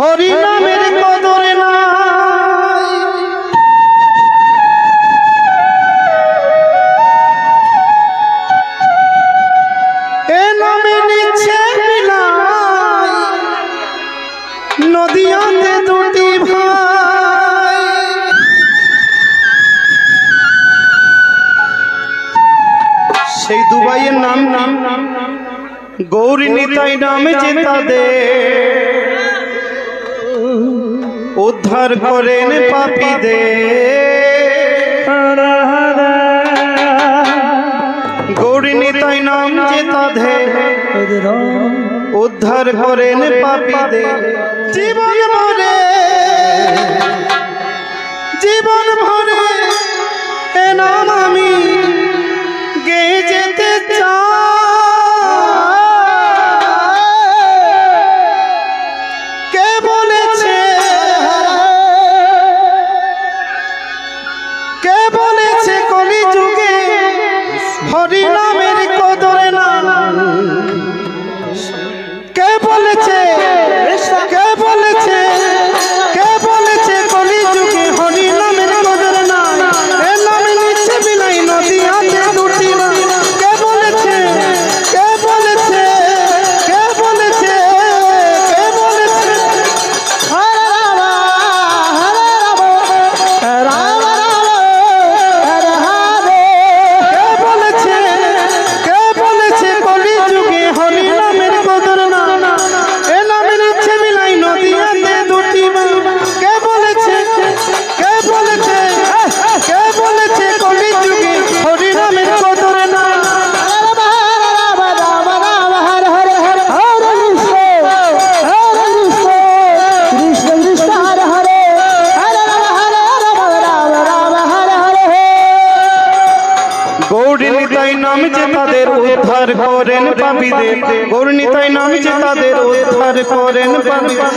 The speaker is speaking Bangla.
হরি নামের কদর নাই, এ নামে নিচ্ছে বিলাই নদিয়াতে দুটি ভাই। সেই দুবাইয়ের নাম গৌরী নিতাই নামে যে তাদের উদ্ধার করেন পাপীদের। গৌরী নিতাই নাম যে তাদের উদ্ধার করেন পাপীদের। জীবন ভরে জীবন ভরে এ নাম আমি গেয়ে যেতে চাই। কে বলেছে কলিযুগে হরি নামের কদর নাই? কে বলেছে কলিযুগে হরি নামের কদর নাই? এ নামে নিচ্ছে বিলাই নদিয়াতে দুটি ভাই। কে বলেছে কলিযুগে হরি নামের কদর নাই? এ নামে নিচ্ছে বিলাই নদিয়াতে দুটি ভাই। কে বলেছে কলিযুগে হরি নামের কদর নাই? গৌরী নিতাই নাম যে তাদের উদ্ধার করেন পাপীদের। গৌরী নিতাই নাম যে তাদের উদ্ধার করেন পাপীদের।